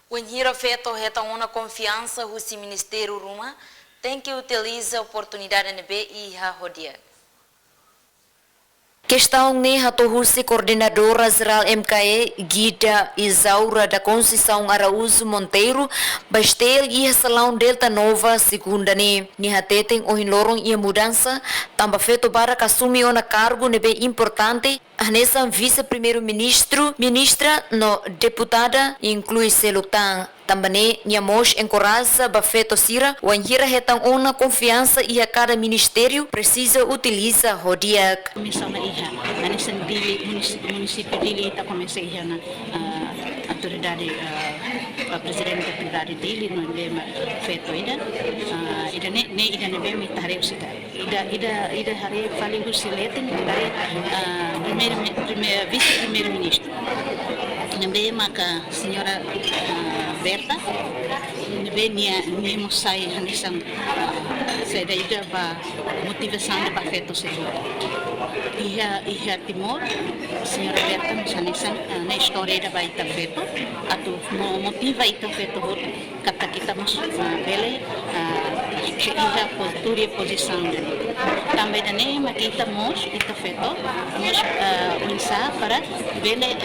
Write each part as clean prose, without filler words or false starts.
O Enhira Feto reta uma confiança o Ministério Ruma tem que utilizar a oportunidade NB e a rodia. Questão ni hatohusi coordenadora geral MKE Guida Isaura da Conceição Araújo Monteiro bastel e salão Delta Nova segunda ni hateten ohin lorong ia mudança tamba feto bara kasumi ona cargo nebe importante nessa vice-primeiro-ministro ministra no deputada inclui selutan também nhamos encoraja bafeto sira o anhira hetang ona confiança e a cada ministério precisa utilizar rodiak Comissão na IHA, nessa município dele está começando a na autoridade a presidente da autoridade dele no lema feito ida ida bem me tareu sita ida hari fali husiletin dari vice-primeiro-ministro nebe maka senhora Berta nebe nia musai hanisang saya ida ba motivação de bafeto seguro Iha Timor, senhora Berta, na história da Baita Feto, atau motiva Ita Feto, kata kita masuk bele, iha postura posição dele. Também dane makita mos Ita Feto, mos unsa para bele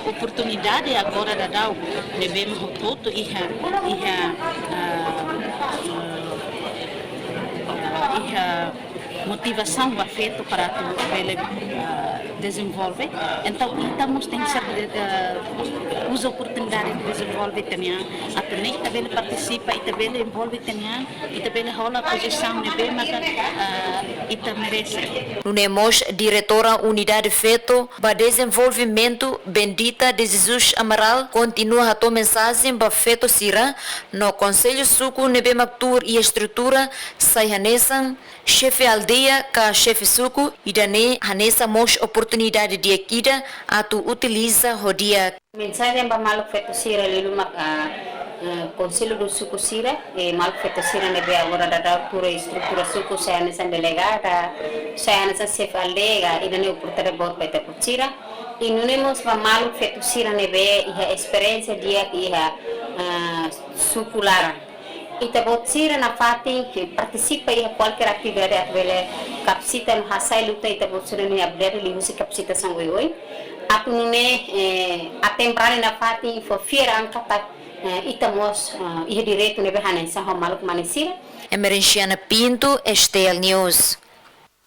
oportunidade agora da dau, devemos todo iha motivação o afeto para ele desenvolver. Então, estamos tendo as oportunidades de desenvolver também. A também ele participa e também envolve também e também rola a posição de bem, mas e merece. Nunemos diretora Unidade Feto para Desenvolvimento Bendita de Jesus Amaral continua a tua mensagem para Feto Sira no Conselho Suco nebe Mactur e estrutura sai hanesan chefe aldeia ka chefe suku e dane hanesa mos oportunidade de akida atu utiliza rodia. Mensagem para Malu Feto Sira lilu mak Conselho do Suco Sira e Malu Feto Sira nebe agora da altura estrutura suku saya hanesan delegada saya hanesan chefe aldeia e dane oportunidade bot para Sira e nunemos para Malu Feto Sira nebe e experiência dia e suku lara. Ita botsira na fatin que participa em qualquer atividade avele capacita no hasai luta ita botsira ni abler li husi capacitação oi atu nune a temprana na fatin fo fiera ankata ita mos direito ne behana sa ho maluk manisira Emerenciana Pinto, Estel News.